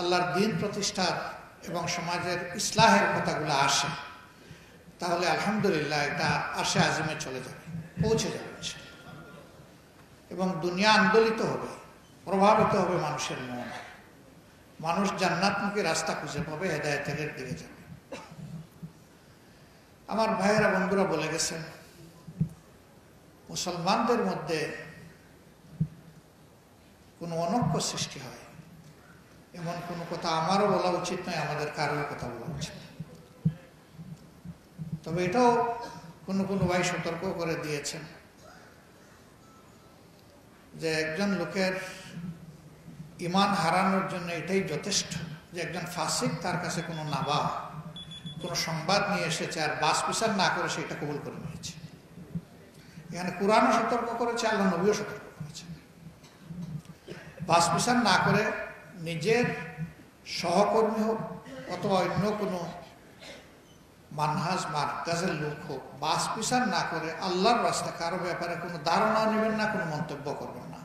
আল্লাহর দ্বীন প্রতিষ্ঠার এবং সমাজের ইসলাহের কথাগুলো আসে, তাহলে আলহামদুলিল্লাহ এটা আরশে আজিমে চলে যাবে, পৌঁছে যাবে এবং দুনিয়া আন্দোলিত হবে, প্রভাবিত হবে মানুষের মন। মানুষ জান্নাতমুখী রাস্তা খুঁজে পাবে, হেদায়েতের দিকে যাবে। আমার ভাইয়েরা, বন্ধুরা বলে গেছেন, মুসলমানদের মধ্যে কোনো অনৈক্য সৃষ্টি হয় এমন কোনো কথা আমারও বলা উচিত নয়, আমাদের কারোর কথা বলা উচিত। তবে এটাও কোনো ভাই সতর্ক করে দিয়েছেন যে একজন লোকের ঈমান হারানোর জন্য এটাই যথেষ্ট যে একজন ফাসিক তার কাছে কোনো নাবা, কোনো সংবাদ নিয়ে এসেছে আর বাস বিচার না করে সেটা কবুল করে নিয়েছে। এখানে কোরআনও সতর্ক করেছে, আল্লাহ নবীও সতর্ক করেছে। বাস বিচার না করে নিজের সহকর্মী হোক অথবা অন্য কোনো মানহাজ মারকাজের লোক হোক, বাস বিচার না করে আল্লাহর রাস্তা কারো ব্যাপারে কোনো ধারণা নেবেন না, কোনো মন্তব্য করবেন না।